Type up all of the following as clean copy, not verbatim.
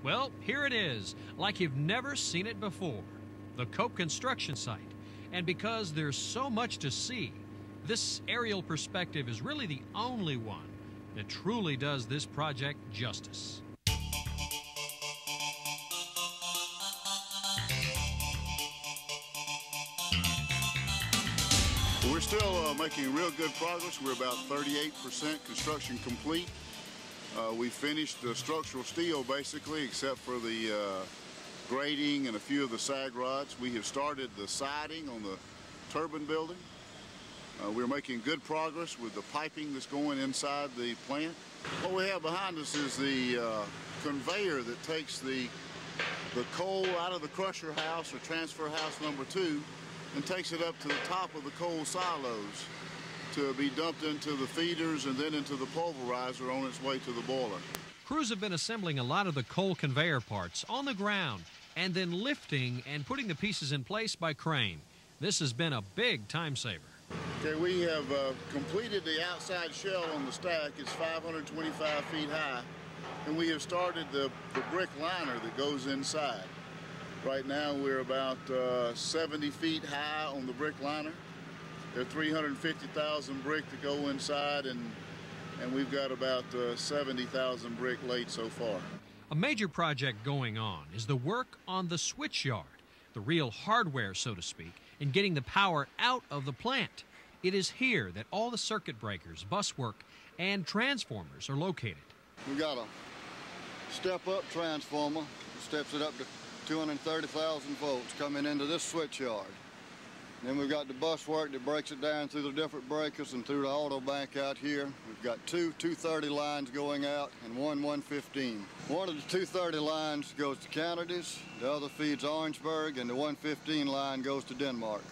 Well, here it is, like you've never seen it before. The Cope construction site. And because there's so much to see, this aerial perspective is really the only one that truly does this project justice. We're still making real good progress. We're about 38% construction complete. We finished the structural steel basically, except for the grading and a few of the sag rods. We have started the siding on the turbine building. We're making good progress with the piping that's going inside the plant. What we have behind us is the conveyor that takes the coal out of the crusher house or transfer house number 2 and takes it up to the top of the coal silos to be dumped into the feeders and then into the pulverizer on its way to the boiler. Crews have been assembling a lot of the coal conveyor parts on the ground and then lifting and putting the pieces in place by crane. This has been a big time saver. Okay, we have completed the outside shell on the stack. It's 525 feet high, and we have started the brick liner that goes inside. Right now we're about 70 feet high on the brick liner. There are 350,000 brick to go inside, and we've got about 70,000 brick laid so far. A major project going on is the work on the switch yard, the real hardware, so to speak, in getting the power out of the plant. It is here that all the circuit breakers, buswork, and transformers are located. We've got a step-up transformer that steps it up to 230,000 volts coming into this switch yard. Then we've got the buswork that breaks it down through the different breakers and through the auto bank out here. We've got two 230 lines going out and one 115. One of the 230 lines goes to Kennedy's, the other feeds Orangeburg, and the 115 line goes to Denmark.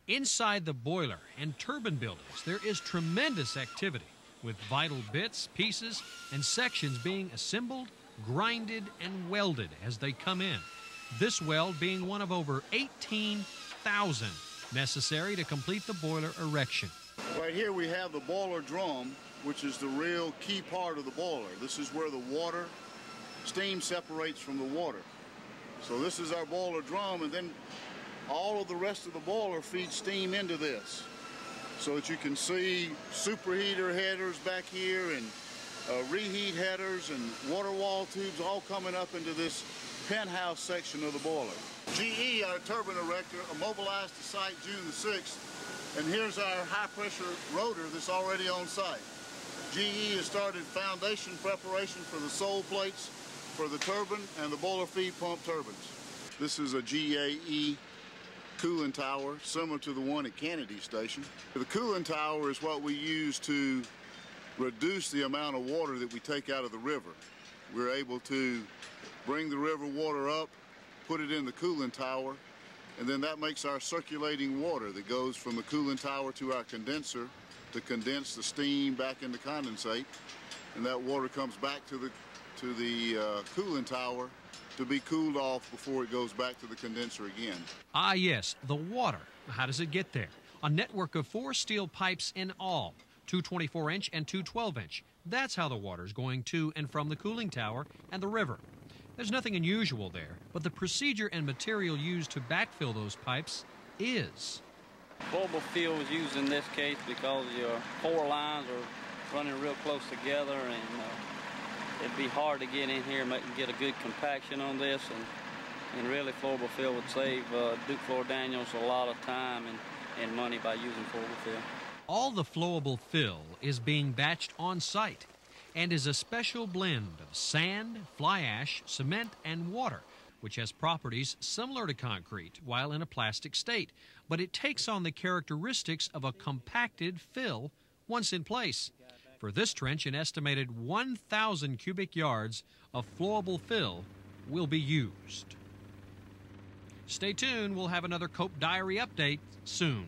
Inside the boiler and turbine buildings, there is tremendous activity, with vital bits, pieces, and sections being assembled, grinded, and welded as they come in. This weld being one of over 18,000 necessary to complete the boiler erection. Right here we have the boiler drum, which is the real key part of the boiler. This is where the water, steam separates from the water. So this is our boiler drum, and then all of the rest of the boiler feeds steam into this. So that you can see superheater headers back here and reheat headers and water wall tubes all coming up into this penthouse section of the boiler. GE, our turbine erector, mobilized the site June the 6th, and here's our high-pressure rotor that's already on site. GE has started foundation preparation for the sole plates for the turbine and the boiler feed pump turbines. This is a GAE cooling tower, similar to the one at Kennedy Station. The cooling tower is what we use to reduce the amount of water that we take out of the river. We're able to bring the river water up, put it in the cooling tower, and then that makes our circulating water that goes from the cooling tower to our condenser to condense the steam back into condensate, and that water comes back to the cooling tower to be cooled off before it goes back to the condenser again. Ah yes, the water. How does it get there? A network of 4 steel pipes in all, 2 24-inch and 2 12-inch. That's how the water's going to and from the cooling tower and the river. There's nothing unusual there, but the procedure and material used to backfill those pipes is. Flowable fill was used in this case because your 4 lines are running real close together, and it'd be hard to get in here and get a good compaction on this, and really flowable fill would save Duke Floor Daniels a lot of time and money by using flowable fill. All the flowable fill is being batched on site and is a special blend of sand, fly ash, cement, and water, which has properties similar to concrete while in a plastic state, but it takes on the characteristics of a compacted fill once in place. For this trench, an estimated 1,000 cubic yards of flowable fill will be used. Stay tuned, we'll have another Cope Diary update soon.